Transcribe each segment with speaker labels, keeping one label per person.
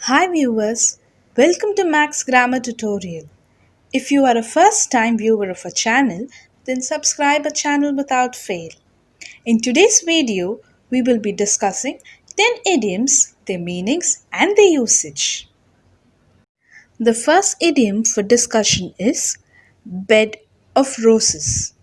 Speaker 1: Hi viewers, welcome to Max Grammar Tutorial. If you are a first time viewer of a channel, then subscribe a channel without fail. In today's video, we will be discussing 10 idioms, their meanings and their usage. The first idiom for discussion is bed of roses.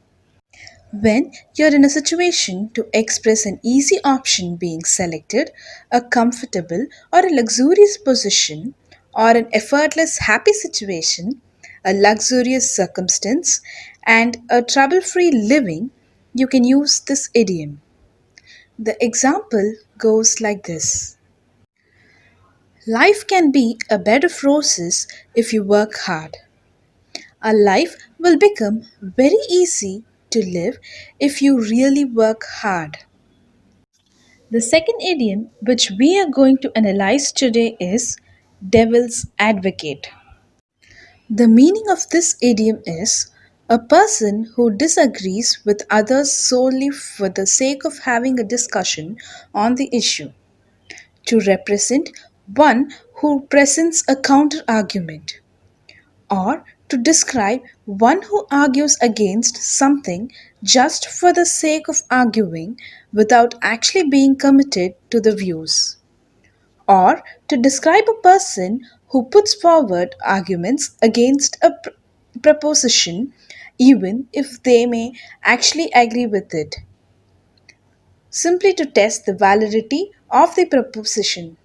Speaker 1: When you're in a situation to express an easy option being selected, a comfortable or a luxurious position, or an effortless happy situation, a luxurious circumstance, and a trouble free living, you can use this idiom. The example goes like this: Life can be a bed of roses if you work hard. A life will become very easy to live if you really work hard. The second idiom which we are going to analyze today is devil's advocate. The meaning of this idiom is a person who disagrees with others solely for the sake of having a discussion on the issue, to represent one who presents a counter argument, or to describe one who argues against something just for the sake of arguing without actually being committed to the views, or to describe a person who puts forward arguments against a proposition even if they may actually agree with it, simply to test the validity of the proposition,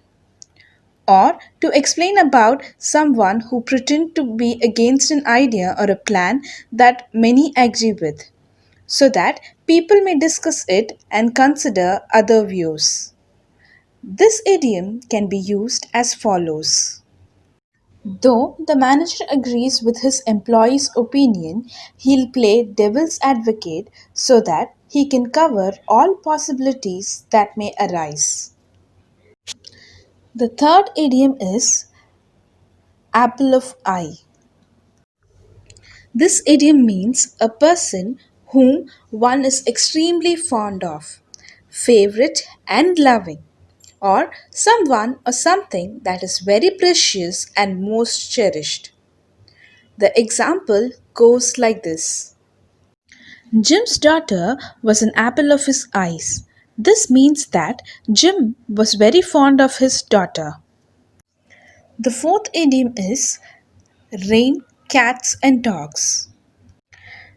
Speaker 1: or to explain about someone who pretend to be against an idea or a plan that many agree with, so that people may discuss it and consider other views. This idiom can be used as follows. Though the manager agrees with his employee's opinion, he'll play devil's advocate so that he can cover all possibilities that may arise. The third idiom is apple of eye. This idiom means a person whom one is extremely fond of, favorite, and loving, or someone or something that is very precious and most cherished. The example goes like this: Jim's daughter was an apple of his eyes. This means that Jim was very fond of his daughter. The fourth idiom is rain, cats, and dogs.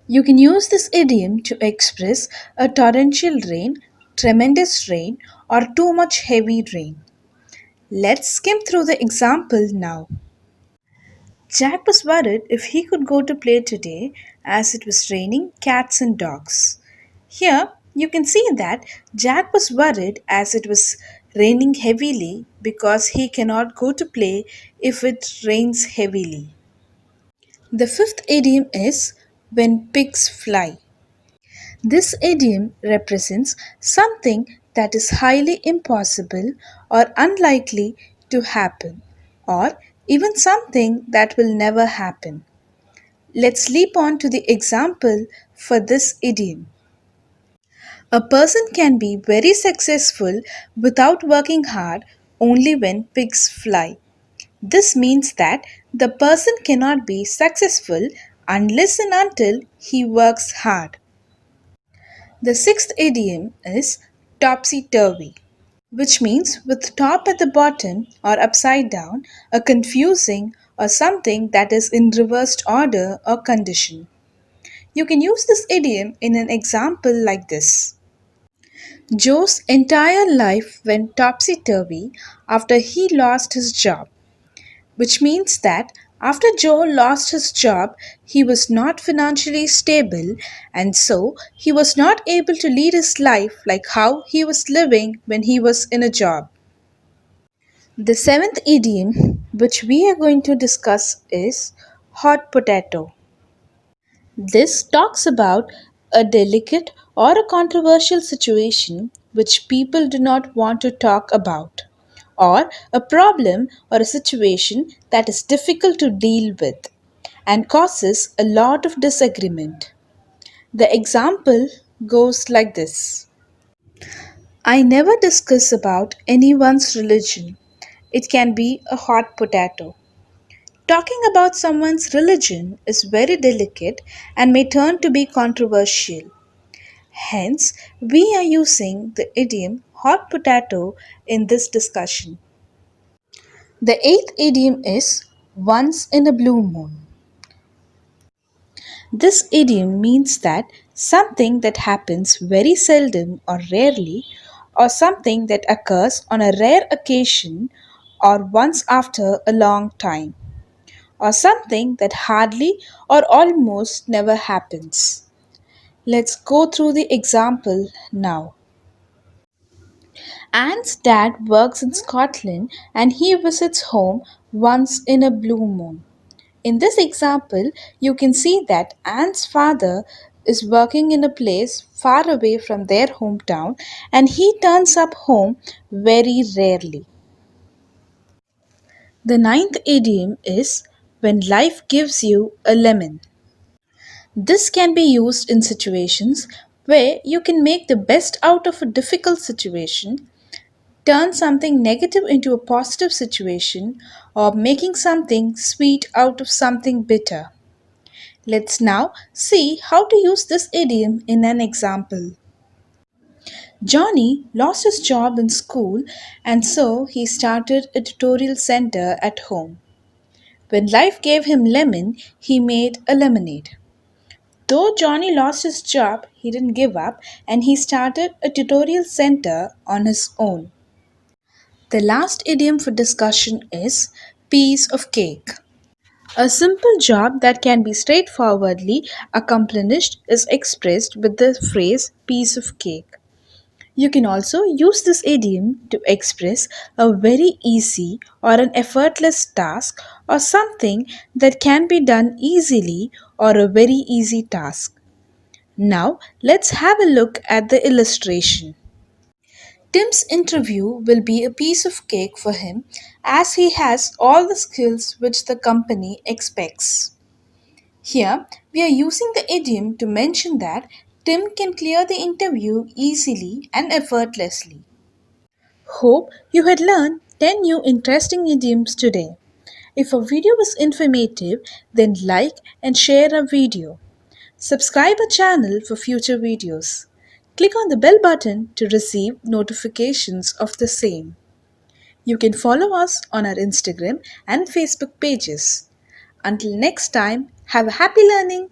Speaker 1: You can use this idiom to express a torrential rain, tremendous rain, or too much heavy rain. Let's skim through the example now. Jack was worried if he could go to play today as it was raining cats and dogs. Here you can see that Jack was worried as it was raining heavily because he cannot go to play if it rains heavily. The fifth idiom is when pigs fly. This idiom represents something that is highly impossible or unlikely to happen, or even something that will never happen. Let's leap on to the example for this idiom. A person can be very successful without working hard only when pigs fly. This means that the person cannot be successful unless and until he works hard. The sixth idiom is topsy turvy, which means with top at the bottom or upside down, a confusing or something that is in reversed order or condition. You can use this idiom in an example like this: Joe's entire life went topsy turvy after he lost his job, which means that after Joe lost his job, he was not financially stable and so he was not able to lead his life like how he was living when he was in a job. The seventh idiom, which we are going to discuss, is hot potato. This talks about a delicate or a controversial situation which people do not want to talk about, or a problem or a situation that is difficult to deal with and causes a lot of disagreement. The example goes like this: I never discuss about anyone's religion. It can be a hot potato. Talking about someone's religion is very delicate and may turn to be controversial. Hence, we are using the idiom hot potato in this discussion. The eighth idiom is once in a blue moon. This idiom means that something that happens very seldom or rarely, or something that occurs on a rare occasion or once after a long time, or something that hardly or almost never happens. Let's go through the example now. Anne's dad works in Scotland and he visits home once in a blue moon. In this example, you can see that Anne's father is working in a place far away from their hometown and he turns up home very rarely. The ninth idiom is when life gives you a lemon. This can be used in situations where you can make the best out of a difficult situation, turn something negative into a positive situation, or making something sweet out of something bitter. Let's now see how to use this idiom in an example. Johnny lost his job in school and so he started a tutorial center at home. When life gave him lemon, he made a lemonade. Though Johnny lost his job, he didn't give up and he started a tutorial center on his own. The last idiom for discussion is piece of cake. A simple job that can be straightforwardly accomplished is expressed with the phrase piece of cake. You can also use this idiom to express a very easy or an effortless task or something that can be done easily or a very easy task. Now, let's have a look at the illustration. Tim's interview will be a piece of cake for him as he has all the skills which the company expects. Here, we are using the idiom to mention that Tim can clear the interview easily and effortlessly. Hope you had learned 10 new interesting idioms today. If our video was informative, then like and share our video. Subscribe our channel for future videos. Click on the bell button to receive notifications of the same. You can follow us on our Instagram and Facebook pages. Until next time, have a happy learning!